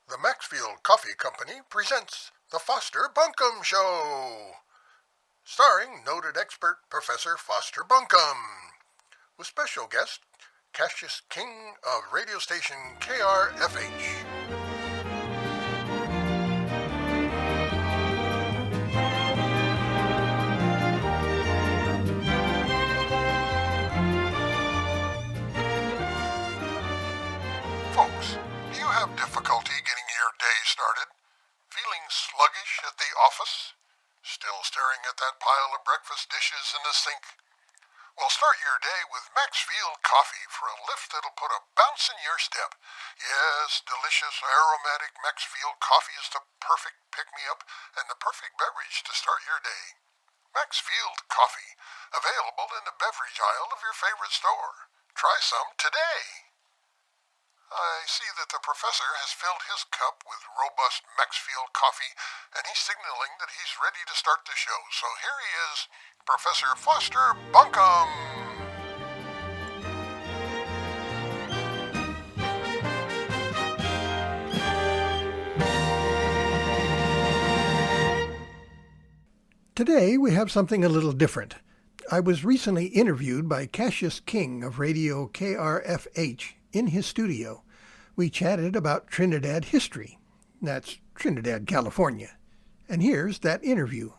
The Maxfield Coffee Company presents the Foster Bunkham Show, starring noted expert Professor Foster Bunkham, with special guest Cassius King of radio station KRFH. Folks, do you have difficulty getting your day started? Feeling sluggish at the office? Still staring at that pile of breakfast dishes in the sink? Well, start your day with Maxfield Coffee for a lift that'll put a bounce in your step. Yes, delicious, aromatic Maxfield Coffee is the perfect pick-me-up and the perfect beverage to start your day. Maxfield Coffee, available in the beverage aisle of your favorite store. Try some today. I see that the professor has filled his cup with robust Maxfield coffee, and he's signaling that he's ready to start the show. So here he is, Professor Foster Bunkham. Today we have something a little different. I was recently interviewed by Cassius King of radio KRFH in his studio. We chatted about Trinidad history. That's Trinidad, California. And here's that interview.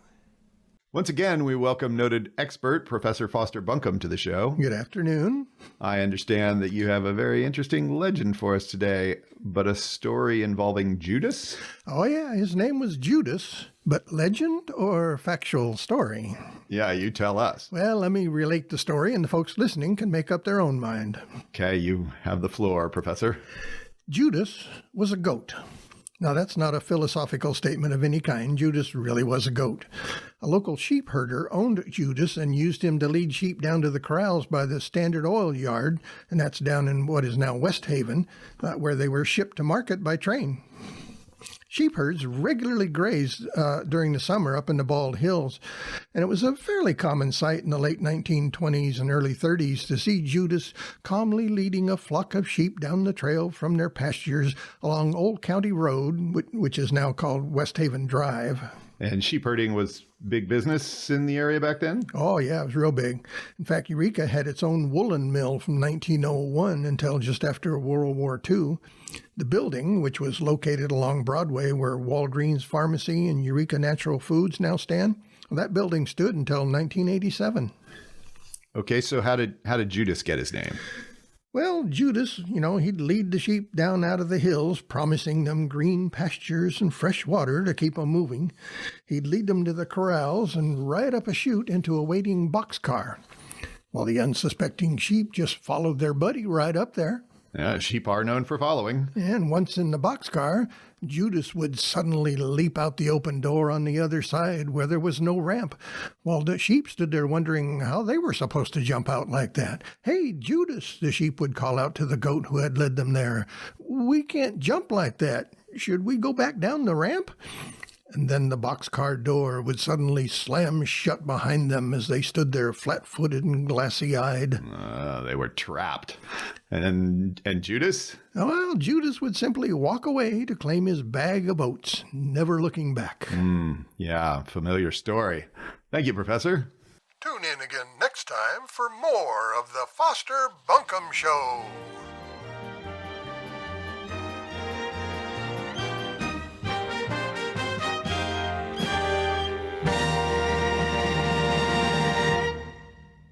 Once again, we welcome noted expert Professor Foster Bunkham to the show. Good afternoon. I understand that you have a very interesting legend for us today, but a story involving Judas? Oh yeah, his name was Judas, but legend or factual story? Yeah, you tell us. Well, let me relate the story and the folks listening can make up their own mind. Okay, you have the floor, Professor. Judas was a goat. Now, that's not a philosophical statement of any kind. Judas really was a goat. A local sheep herder owned Judas and used him to lead sheep down to the corrals by the Standard Oil Yard, and that's down in what is now West Haven, where they were shipped to market by train. Sheep herds regularly grazed during the summer up in the Bald Hills, and it was a fairly common sight in the late 1920s and early 30s to see Judas calmly leading a flock of sheep down the trail from their pastures along Old County Road, which is now called West Haven Drive. And sheep herding was big business in the area back then? Oh, yeah, it was real big. In fact, Eureka had its own woolen mill from 1901 until just after World War II. The building, which was located along Broadway where Walgreens Pharmacy and Eureka Natural Foods now stand, that building stood until 1987. Okay, so how did Judas get his name? Well, Judas, he'd lead the sheep down out of the hills, promising them green pastures and fresh water to keep them moving. He'd lead them to the corrals and ride up a chute into a waiting boxcar, while the unsuspecting sheep just followed their buddy right up there. Yeah, sheep are known for following. And once in the boxcar, Judas would suddenly leap out the open door on the other side where there was no ramp, while the sheep stood there wondering how they were supposed to jump out like that. "Hey, Judas," the sheep would call out to the goat who had led them there. "We can't jump like that. Should we go back down the ramp?" And then the boxcar door would suddenly slam shut behind them as they stood there flat-footed and glassy-eyed. They were trapped. And Judas? Well, Judas would simply walk away to claim his bag of oats, never looking back. Yeah, familiar story. Thank you, Professor. Tune in again next time for more of the Foster Bunkham Show.